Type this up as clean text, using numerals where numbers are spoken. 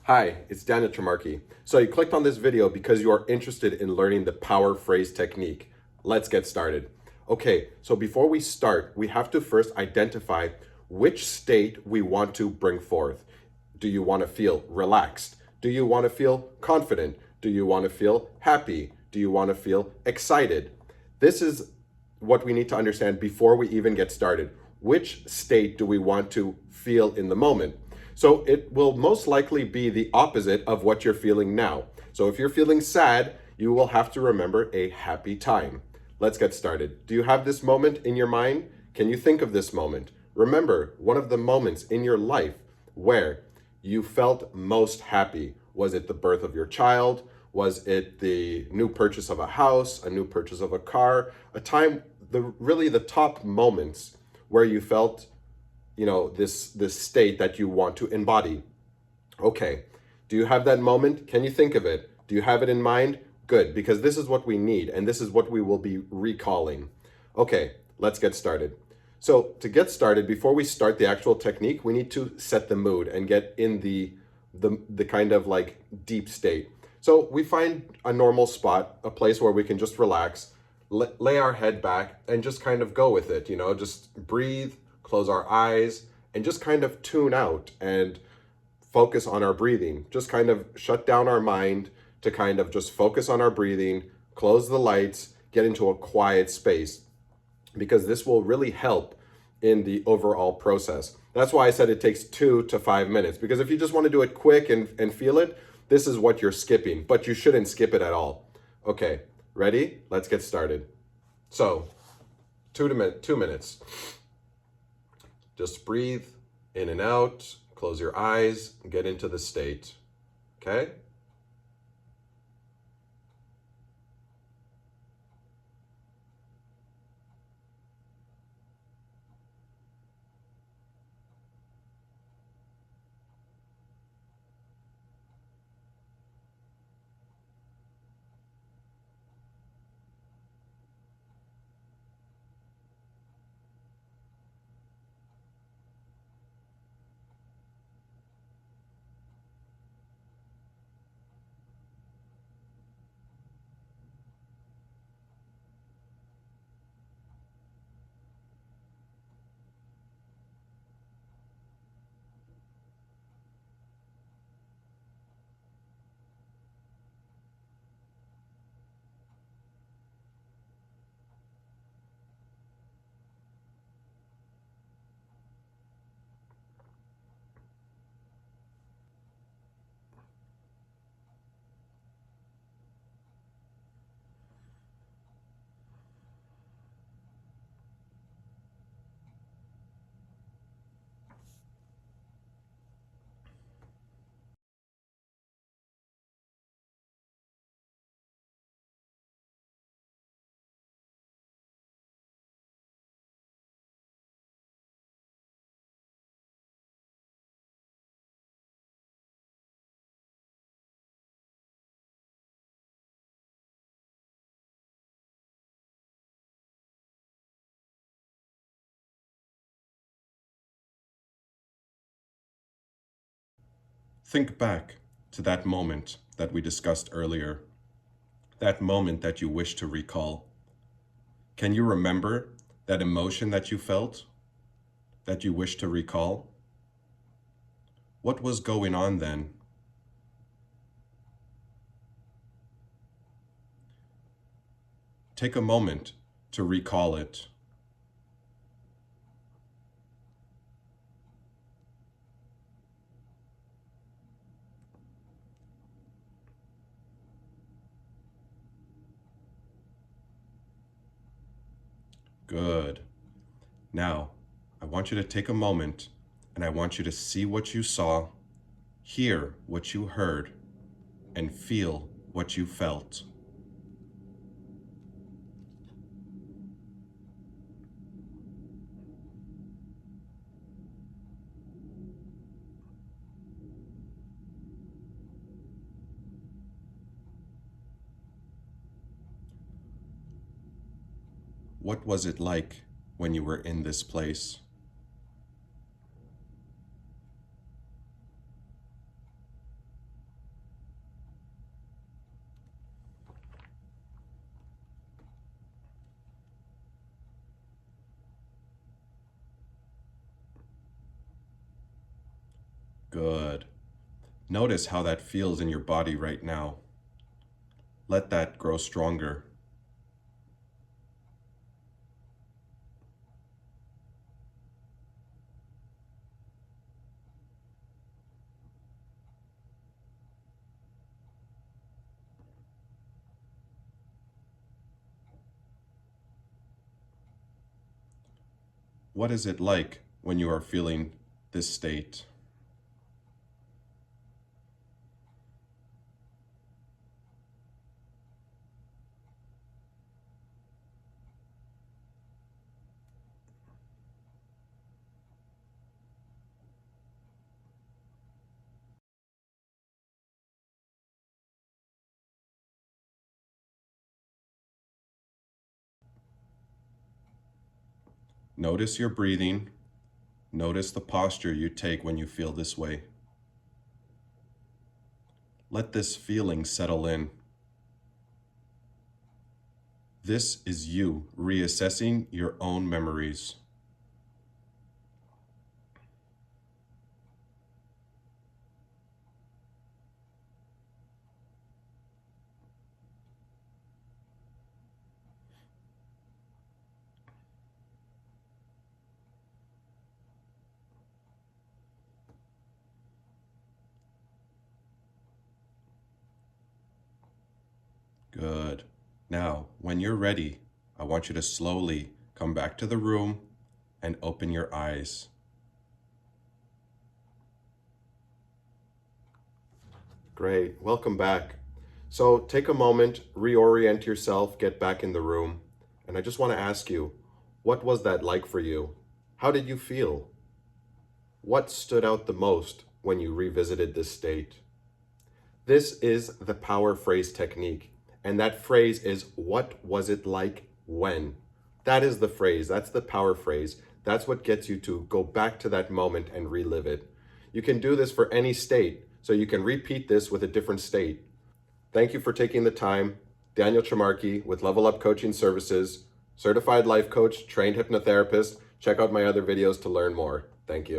Hi, it's Daniel Tremarky. So you clicked on this video because you are interested in learning the power phrase technique. Let's get started. Okay, so before we start, we have to first identify which state we want to bring forth. Do you want to feel relaxed? Do you want to feel confident? Do you want to feel happy? Do you want to feel excited? This is what we need to understand before we even get started. Which state do we want to feel in the moment? So it will most likely be the opposite of what you're feeling now. So if you're feeling sad, you will have to remember a happy time. Let's get started. Do you have this moment in your mind? Can you think of this moment? Remember one of the moments in your life where you felt most happy. Was it the birth of your child? Was it the new purchase of a house, a new purchase of a car? A time, really the top moments where you felt, this state that you want to embody. Okay, do you have that moment? Can you think of it? Do you have it in mind? Good, because this is what we need, and this is what we will be recalling. Okay, let's get started. So to get started, before we start the actual technique, we need to set the mood and get in the kind of like deep state. So we find a normal spot, a place where we can just relax, lay our head back, and just kind of go with it, just breathe, close our eyes, and just kind of tune out and focus on our breathing. Just kind of shut down our mind to kind of just focus on our breathing, close the lights, get into a quiet space, because this will really help in the overall process. That's why I said it takes 2 to 5 minutes, because if you just want to do it quick and feel it, this is what you're skipping, but you shouldn't skip it at all. Okay, ready? Let's get started. So, 2 minutes. Just breathe in and out, close your eyes, get into the state, okay? Think back to that moment that we discussed earlier, that moment that you wish to recall. Can you remember that emotion that you felt, that you wish to recall? What was going on then? Take a moment to recall it. Good. Now, I want you to take a moment and I want you to see what you saw, hear what you heard, and feel what you felt. What was it like when you were in this place? Good. Notice how that feels in your body right now. Let that grow stronger. What is it like when you are feeling this state? Notice your breathing. Notice the posture you take when you feel this way. Let this feeling settle in. This is you reassessing your own memories. Good. Now, when you're ready, I want you to slowly come back to the room and open your eyes. Great. Welcome back. So take a moment, reorient yourself, get back in the room. And I just want to ask you, what was that like for you? How did you feel? What stood out the most when you revisited this state? This is the power phrase technique. And that phrase is, what was it like when? That is the phrase. That's the power phrase. That's what gets you to go back to that moment and relive it. You can do this for any state, so you can repeat this with a different state. Thank you for taking the time. Daniel Chamarki with Level Up Coaching Services, certified life coach, trained hypnotherapist. Check out my other videos to learn more. Thank you.